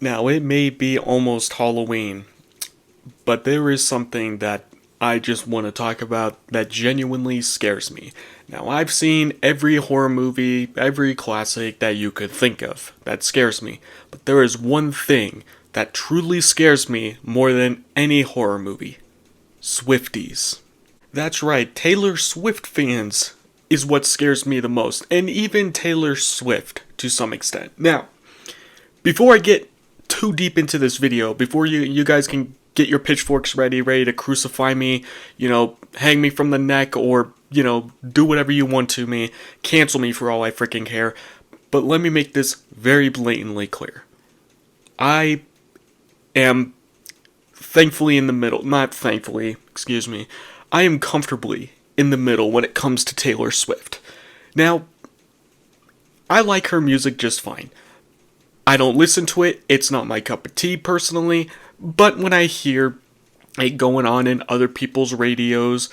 Now, it may be almost Halloween, but there is something that I just want to talk about that genuinely scares me. Now, I've seen every horror movie, every classic that you could think of that scares me, but there is one thing that truly scares me more than any horror movie: Swifties. That's right, Taylor Swift fans is what scares me the most, and even Taylor Swift to some extent. Now, before I get too deep into this video, before you guys can get your pitchforks ready to crucify me, hang me from the neck, or, do whatever you want to me, cancel me for all I freaking care. But let me make this very blatantly clear. I am thankfully in the middle, not thankfully, excuse me, I am comfortably in the middle when it comes to Taylor Swift. Now, I like her music just fine. I don't listen to it, it's not my cup of tea personally, but when I hear it going on in other people's radios,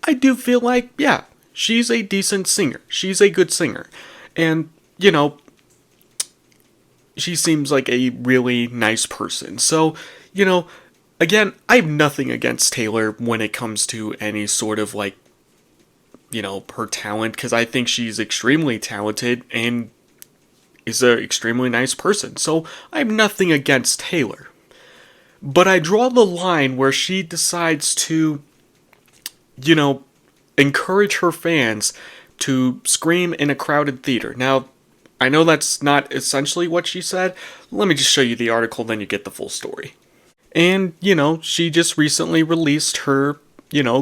I do feel like, yeah, she's a decent singer. She's a good singer. And, she seems like a really nice person. So, again, I have nothing against Taylor when it comes to any sort of her talent, because I think she's extremely talented and is an extremely nice person. So I have nothing against Taylor. But I draw the line where she decides to, encourage her fans to scream in a crowded theater. Now, I know that's not essentially what she said. Let me just show you the article, then you get the full story. And, she just recently released her,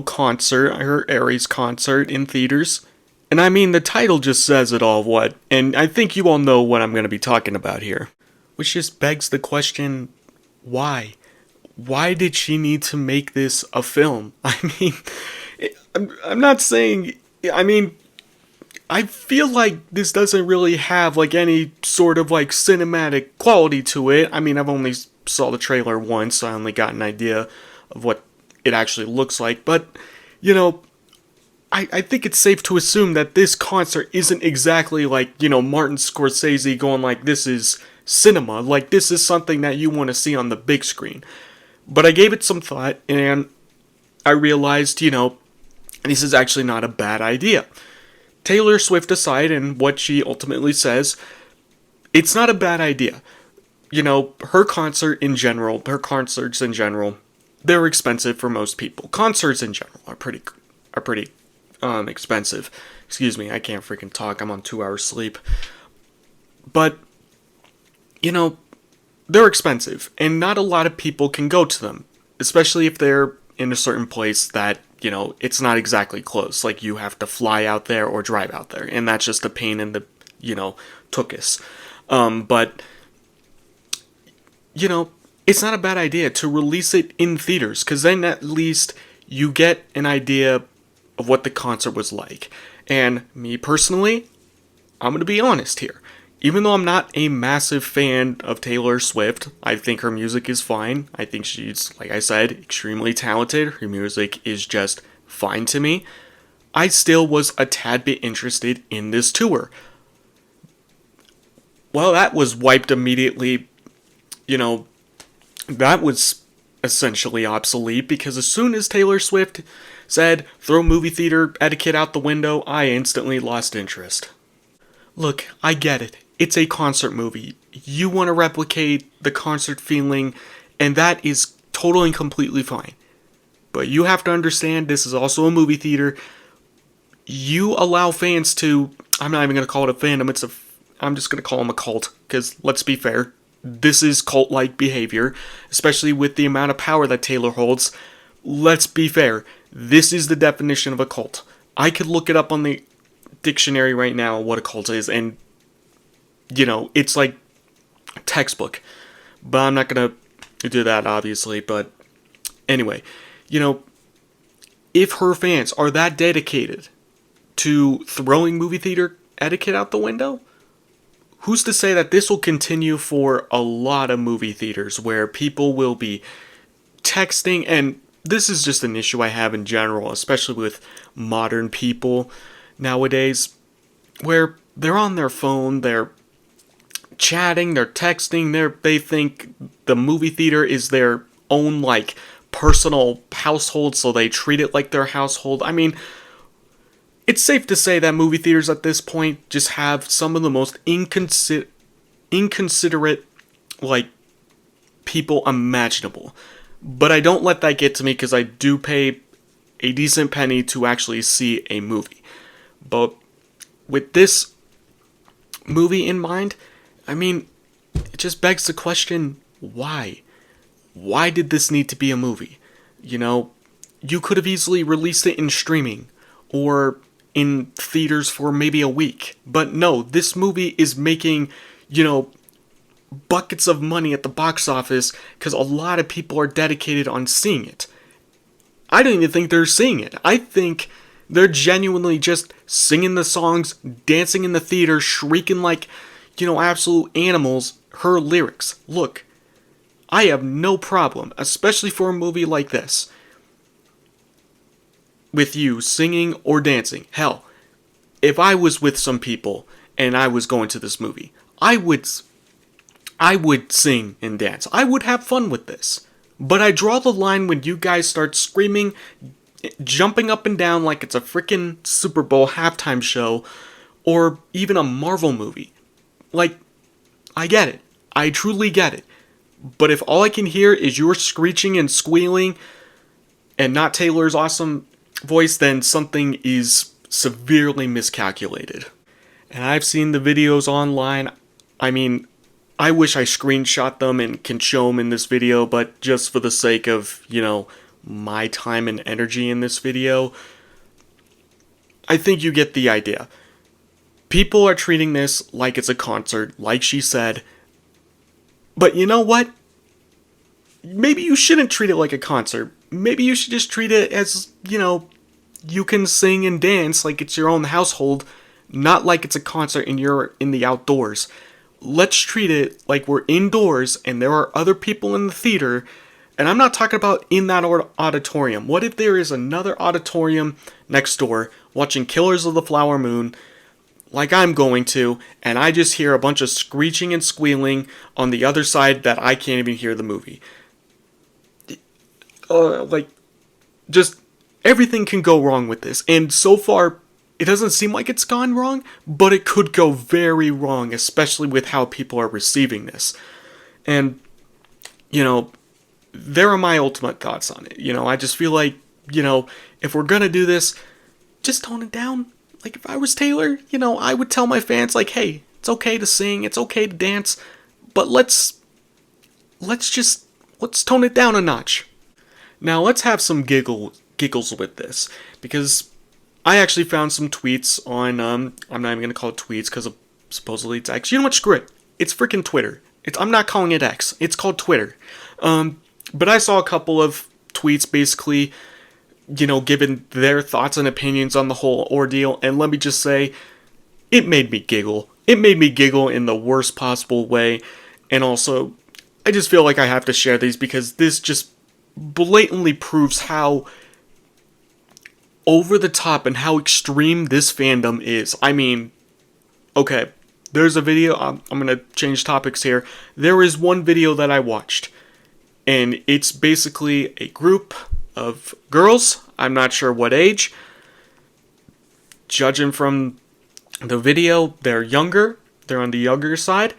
concert, her Aries concert in theaters. And I mean, the title just says it all, what? And I think you all know what I'm going to be talking about here. Which just begs the question, why? Why did she need to make this a film? I mean, I'm not saying, I feel like this doesn't really have any sort of cinematic quality to it. I mean, I've only saw the trailer once, so I only got an idea of what it actually looks like. But, I think it's safe to assume that this concert isn't exactly Martin Scorsese going this is cinema. This is something that you want to see on the big screen. But I gave it some thought, and I realized, this is actually not a bad idea. Taylor Swift aside, and what she ultimately says, it's not a bad idea. Her concerts in general, they're expensive for most people. Concerts in general are pretty expensive. Excuse me, I can't freaking talk. I'm on 2 hours sleep. But, they're expensive, and not a lot of people can go to them, especially if they're in a certain place that, it's not exactly close. You have to fly out there or drive out there, and that's just a pain in the, tuchus. But, it's not a bad idea to release it in theaters, because then at least you get an idea of what the concert was like. And me personally, I'm going to be honest here. Even though I'm not a massive fan of Taylor Swift, I think her music is fine. I think she's, like I said, extremely talented. Her music is just fine to me. I still was a tad bit interested in this tour. Well, that was wiped immediately. That was essentially obsolete, because as soon as Taylor Swift said, throw movie theater etiquette out the window, I instantly lost interest. Look, I get it. It's a concert movie. You want to replicate the concert feeling, and that is totally and completely fine. But you have to understand, this is also a movie theater. You allow fans to, I'm not even going to call it a fandom, I'm just going to call them a cult, because let's be fair, this is cult-like behavior, especially with the amount of power that Taylor holds. Let's be fair, this is the definition of a cult. I could look it up on the dictionary right now what a cult is, and it's like textbook. But I'm not gonna do that, obviously. But anyway, if her fans are that dedicated to throwing movie theater etiquette out the window, who's to say that this will continue for a lot of movie theaters, where people will be texting, and this is just an issue I have in general, especially with modern people nowadays, where they're on their phone, they're chatting, they're texting, they think the movie theater is their own, like, personal household, so they treat it like their household. I mean, it's safe to say that movie theaters at this point just have some of the most inconsiderate, like, people imaginable. But I don't let that get to me because I do pay a decent penny to actually see a movie. But with this movie in mind, I mean, it just begs the question, why? Why did this need to be a movie? You know, you could have easily released it in streaming or in theaters for maybe a week. But no, this movie is making, you know, buckets of money at the box office because a lot of people are dedicated on seeing it. I don't even think they're seeing it. I think they're genuinely just singing the songs, dancing in the theater, shrieking like, you know, absolute animals, her lyrics. Look, I have no problem, especially for a movie like this, with you singing or dancing. Hell, if I was with some people and I was going to this movie, I would sing and dance. I would have fun with this. But I draw the line when you guys start screaming, jumping up and down like it's a freaking Super Bowl halftime show, or even a Marvel movie. Like, I get it. I truly get it. But if all I can hear is your screeching and squealing and not Taylor's awesome voice, then something is severely miscalculated. And I've seen the videos online. I mean, I wish I screenshot them and can show them in this video, but just for the sake of, you know, my time and energy in this video, I think you get the idea. People are treating this like it's a concert, like she said. But you know what? Maybe you shouldn't treat it like a concert. Maybe you should just treat it as, you know, you can sing and dance like it's your own household, not like it's a concert and you're in the outdoors. Let's treat it like we're indoors and there are other people in the theater. And I'm not talking about in that auditorium. What if there is another auditorium next door watching Killers of the Flower Moon, like I'm going to, and I just hear a bunch of screeching and squealing on the other side that I can't even hear the movie. Just everything can go wrong with this. And so far, it doesn't seem like it's gone wrong, but it could go very wrong, especially with how people are receiving this. And, you know, there are my ultimate thoughts on it. You know, I just feel like, you know, if we're gonna do this, just tone it down. Like, if I was Taylor, you know, I would tell my fans, like, hey, it's okay to sing, it's okay to dance, but let's tone it down a notch. Now, let's have some giggles with this, because I actually found some tweets on, I'm not even gonna call it tweets, because supposedly it's X. You know what, screw it. It's freaking Twitter. I'm not calling it X. It's called Twitter. But I saw a couple of tweets basically, you know, giving their thoughts and opinions on the whole ordeal, and let me just say, it made me giggle. It made me giggle in the worst possible way, and also, I just feel like I have to share these because this just blatantly proves how over the top and how extreme this fandom is. I mean, okay, there's a video, I'm gonna change topics here. There is one video that I watched, and it's basically a group of girls, I'm not sure what age. Judging from the video, they're younger, they're on the younger side,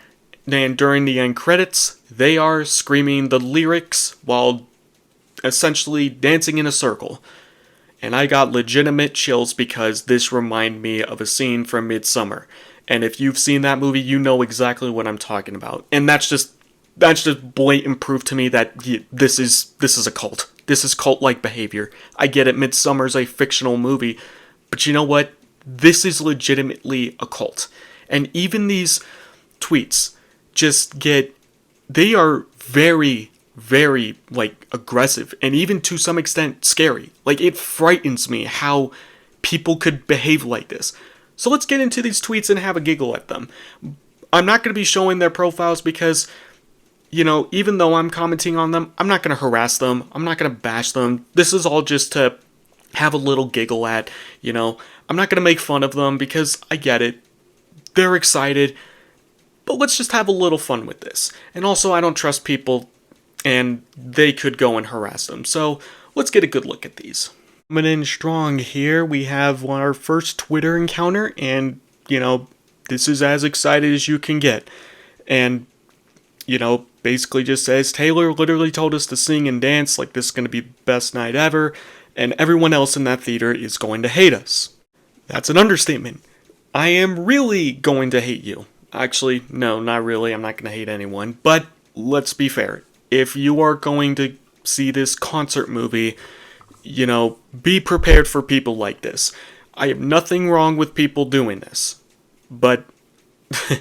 and during the end credits, they are screaming the lyrics while essentially dancing in a circle. And I got legitimate chills because this reminded me of a scene from Midsummer. And if you've seen that movie, you know exactly what I'm talking about. And that's just blatant proof to me that this is a cult. This is cult-like behavior. I get it, Midsummer's a fictional movie, but you know what? This is legitimately a cult. And even these tweets they are very, very, like, aggressive, and even to some extent scary. Like, it frightens me how people could behave like this. So let's get into these tweets and have a giggle at them. I'm not going to be showing their profiles because, you know, even though I'm commenting on them, I'm not going to harass them. I'm not going to bash them. This is all just to have a little giggle at, you know. I'm not going to make fun of them because I get it. They're excited. but let's just have a little fun with this. And also, I don't trust people, and they could go and harass them. So let's get a good look at these. Coming in strong here, we have our first Twitter encounter, and, this is as excited as you can get. And, basically just says, Taylor literally told us to sing and dance like this is going to be the best night ever, and everyone else in that theater is going to hate us. That's an understatement. I am really going to hate you. Actually, no, not really. I'm not going to hate anyone. But let's be fair. If you are going to see this concert movie, be prepared for people like this. I have nothing wrong with people doing this. But, I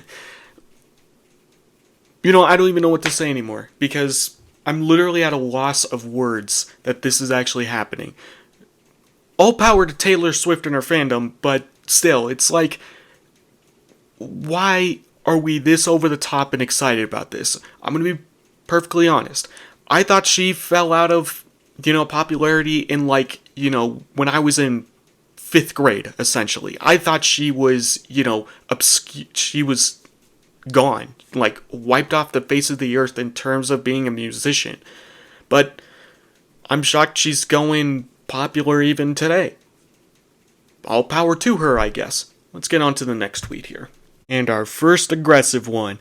don't even know what to say anymore. Because I'm literally at a loss of words that this is actually happening. All power to Taylor Swift and her fandom, but still, it's like, why are we this over the top and excited about this? I'm going to be perfectly honest. I thought she fell out of, popularity in when I was in 5th grade, essentially. I thought she was, she was gone, wiped off the face of the earth in terms of being a musician. But I'm shocked she's going popular even today. All power to her, I guess. Let's get on to the next tweet here. And our first aggressive one.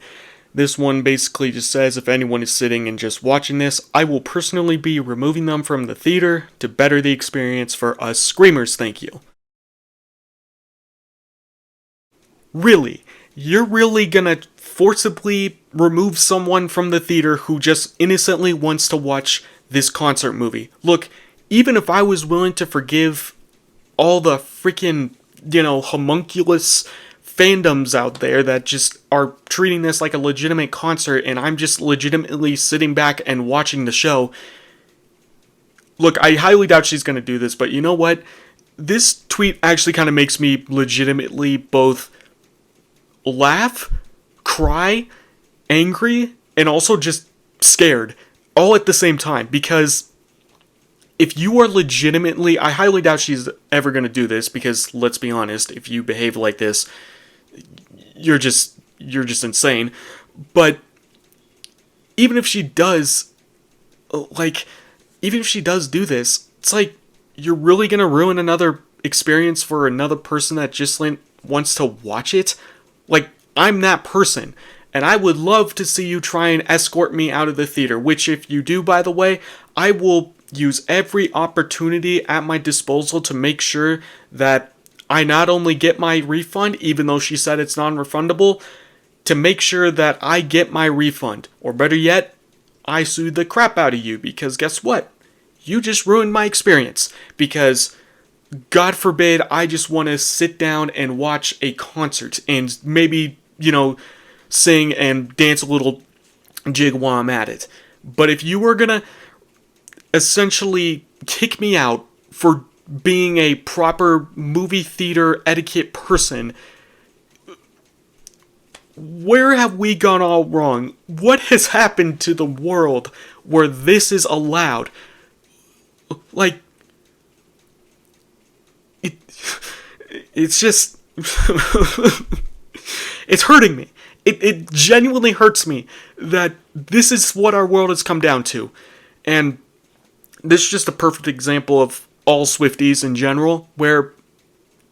This one basically just says, if anyone is sitting and just watching this, I will personally be removing them from the theater to better the experience for us screamers, thank you. Really? You're really gonna forcibly remove someone from the theater who just innocently wants to watch this concert movie? Look, even if I was willing to forgive all the freaking, homunculus fandoms out there that just are treating this like a legitimate concert, and I'm just legitimately sitting back and watching the show. Look, I highly doubt she's going to do this, but you know what? This tweet actually kind of makes me legitimately both laugh, cry, angry, and also just scared all at the same time, because if you are legitimately, I highly doubt she's ever going to do this, because let's be honest, if you behave like this, you're just insane. But even if she does, even if she does do this, it's like, you're really going to ruin another experience for another person that just wants to watch it? I'm that person, and I would love to see you try and escort me out of the theater, which if you do, by the way, I will use every opportunity at my disposal to make sure that I not only get my refund, even though she said it's non-refundable, to make sure that I get my refund. Or better yet, I sued the crap out of you, because guess what? You just ruined my experience. Because, God forbid, I just want to sit down and watch a concert and maybe, sing and dance a little jig while I'm at it. But if you were gonna essentially kick me out for being a proper movie theater etiquette person, where have we gone all wrong? What has happened to the world where this is allowed? It's just it's hurting me. It genuinely hurts me that this is what our world has come down to. And this is just a perfect example of all Swifties in general, where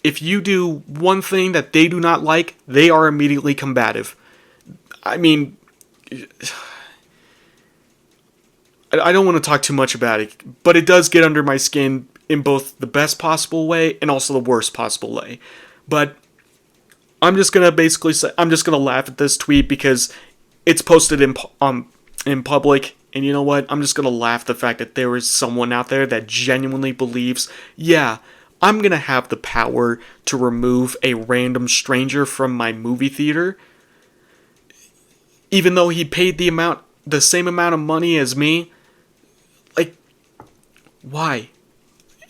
if you do one thing that they do not like, they are immediately combative. I mean, I don't want to talk too much about it, but it does get under my skin in both the best possible way and also the worst possible way. But I'm just gonna basically say, I'm just gonna laugh at this tweet because it's posted in public, and you know what? I'm just gonna laugh at the fact that there is someone out there that genuinely believes, yeah, I'm gonna have the power to remove a random stranger from my movie theater, even though he paid the same amount of money as me. Why?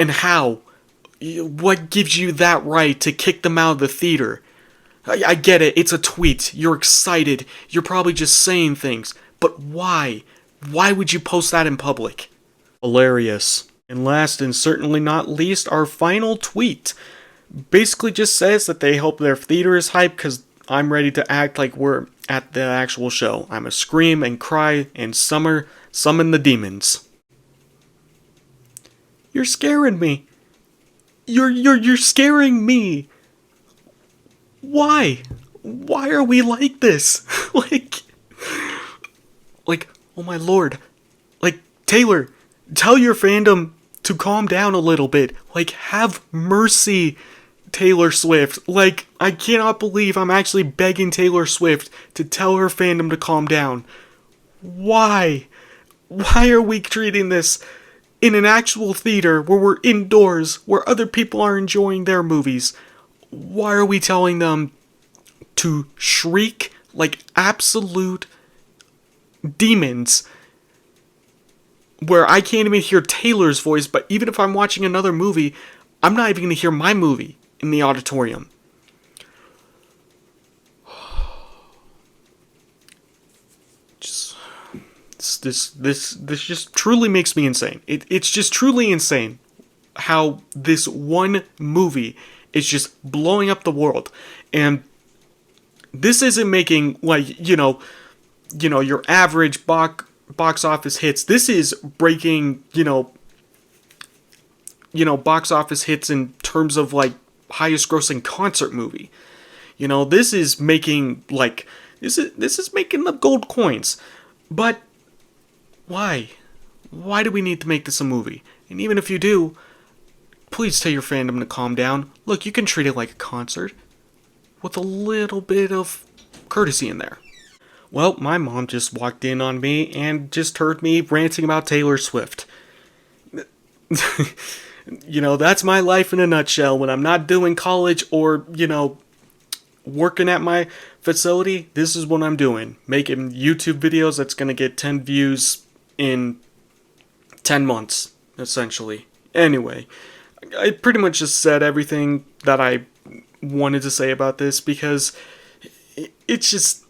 And how? What gives you that right to kick them out of the theater? I get it, it's a tweet, you're excited, you're probably just saying things, but why? Why would you post that in public? Hilarious. And last and certainly not least, our final tweet basically just says that they hope their theater is hyped because I'm ready to act like we're at the actual show. I'ma scream and cry and summon the demons. You're scaring me. You're scaring me. Why? Why are we like this? like, oh my lord. Like, Taylor, tell your fandom to calm down a little bit. Like, have mercy, Taylor Swift. Like, I cannot believe I'm actually begging Taylor Swift to tell her fandom to calm down. Why? Why are we treating this in an actual theater where we're indoors, where other people are enjoying their movies? Why are we telling them to shriek like absolute demons where I can't even hear Taylor's voice, but even if I'm watching another movie, I'm not even going to hear my movie in the auditorium? This just truly makes me insane. It's just truly insane how this one movie is just blowing up the world. And this isn't making, like, your average box office hits. This is breaking, box office hits in terms of, like, highest grossing concert movie. This is making, like, this is making the gold coins. But why? Why do we need to make this a movie? And even if you do, please tell your fandom to calm down. Look, you can treat it like a concert with a little bit of courtesy in there. Well, my mom just walked in on me and just heard me ranting about Taylor Swift. That's my life in a nutshell. When I'm not doing college or, working at my facility, this is what I'm doing. Making YouTube videos that's going to get 10 views in 10 months, essentially. Anyway, I pretty much just said everything that I wanted to say about this, because it's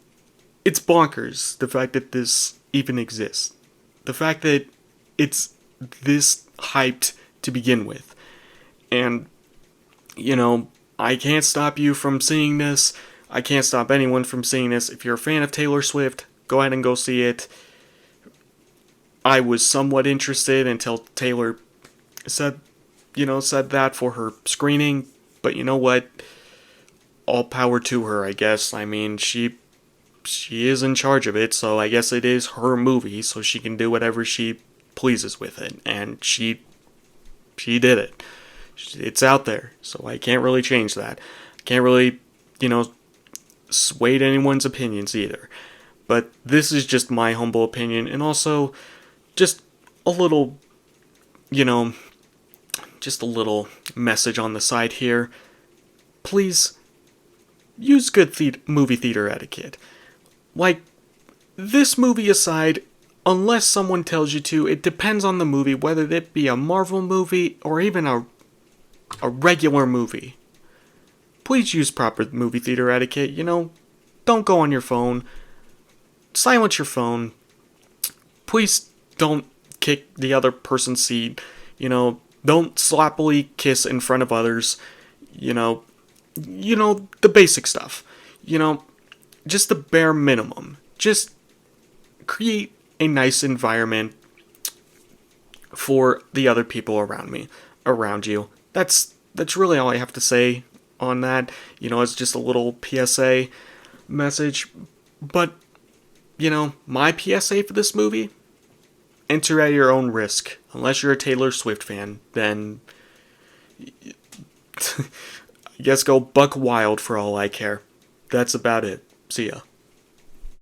bonkers, the fact that this even exists. The fact that it's this hyped to begin with. And, I can't stop you from seeing this. I can't stop anyone from seeing this. If you're a fan of Taylor Swift, go ahead and go see it. I was somewhat interested until Taylor said that for her screening. But you know what? All power to her, I guess. I mean, she is in charge of it, so I guess it is her movie, so she can do whatever she pleases with it. And she did it. It's out there, so I can't really change that. Can't really, sway anyone's opinions either. But this is just my humble opinion, and also just a little, just a little message on the side here. Please use good movie theater etiquette. Like, this movie aside, unless someone tells you to, it depends on the movie, whether it be a Marvel movie or even a regular movie. Please use proper movie theater etiquette. Don't go on your phone. Silence your phone. Please don't kick the other person's seat. Don't sloppily kiss in front of others. The basic stuff. Just the bare minimum. Just create a nice environment for the other people around you. That's really all I have to say on that. It's just a little PSA message. But, my PSA for this movie: enter at your own risk. Unless you're a Taylor Swift fan, then I guess go buck wild for all I care. That's about it. See ya.